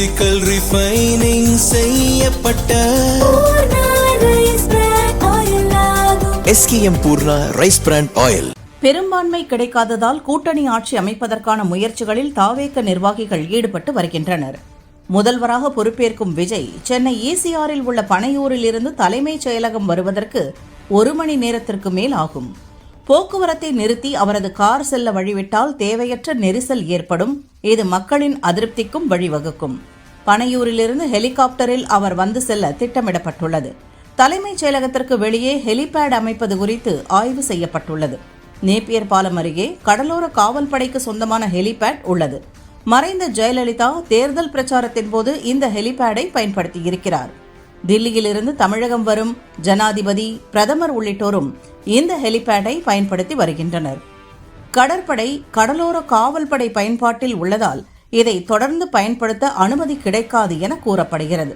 Physical refining செய்யப்பட்ட SKM Poorna rice brand oil. பெரும்பான்மை கிடைக்காததால் கூட்டணி ஆட்சி அமைப்பதற்கான முயற்சிகளில் தாவேக நிர்வாகிகள் ஈடுபட்டு வருகின்றனர். முதல்வராக பொறுப்பேற்கும் விஜய் சென்னை ECRல் உள்ள பனையூரில் இருந்து தலைமைச் செயலகம் வருவதற்கு 1 மணி நேரத்திற்கு மேல் ஆகும். போக்குவரத்தை நிறுத்தி அவரது கார் செல்ல வழிவிட்டால் தேவையற்ற நெரிசல் ஏற்படும். இது மக்களின் அதிருப்திக்கும் வழிவகுக்கும். பனையூரிலிருந்து ஹெலிகாப்டரில் அவர் வந்து செல்ல திட்டமிடப்பட்டுள்ளது. தலைமைச் செயலகத்திற்கு வெளியே ஹெலிபேட் அமைப்பது குறித்து ஆய்வு செய்யப்பட்டுள்ளது. நேப்பியர் பாலம் அருகே கடலோர காவல்படைக்கு சொந்தமான ஹெலிபேட் உள்ளது. மறைந்த ஜெயலலிதா தேர்தல் பிரச்சாரத்தின் போது இந்த ஹெலிபேடை பயன்படுத்தியிருக்கிறார். தில்லியிலிருந்து தமிழகம் வரும் ஜனாதிபதி, பிரதமர் உள்ளிட்டோரும் இந்த ஹெலிபேடை பயன்படுத்தி வருகின்றனர். கடற்படை, கடலோர காவல்படை பயன்பாட்டில் உள்ளதால் இதை தொடர்ந்து பயன்படுத்த அனுமதி கிடைக்காது என கூறப்படுகிறது.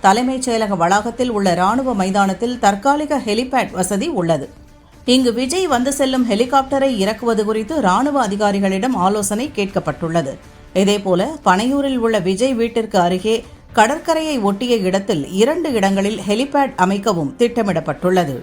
தலைமைச் செயலக வளாகத்தில் உள்ள ராணுவ மைதானத்தில் தற்காலிக ஹெலிபேட் வசதி உள்ளது. இங்கு விஜய் வந்து செல்லும் ஹெலிகாப்டரை இறக்குவது குறித்து ராணுவ அதிகாரிகளிடம் ஆலோசனை கேட்கப்பட்டுள்ளது. இதேபோல பனையூரில் உள்ள விஜய் வீட்டிற்கு அருகே கடற்கரையை ஒட்டிய இடத்தில் 2 இடங்களில் ஹெலிபேட் அமைக்கவும் திட்டமிடப்பட்டுள்ளது.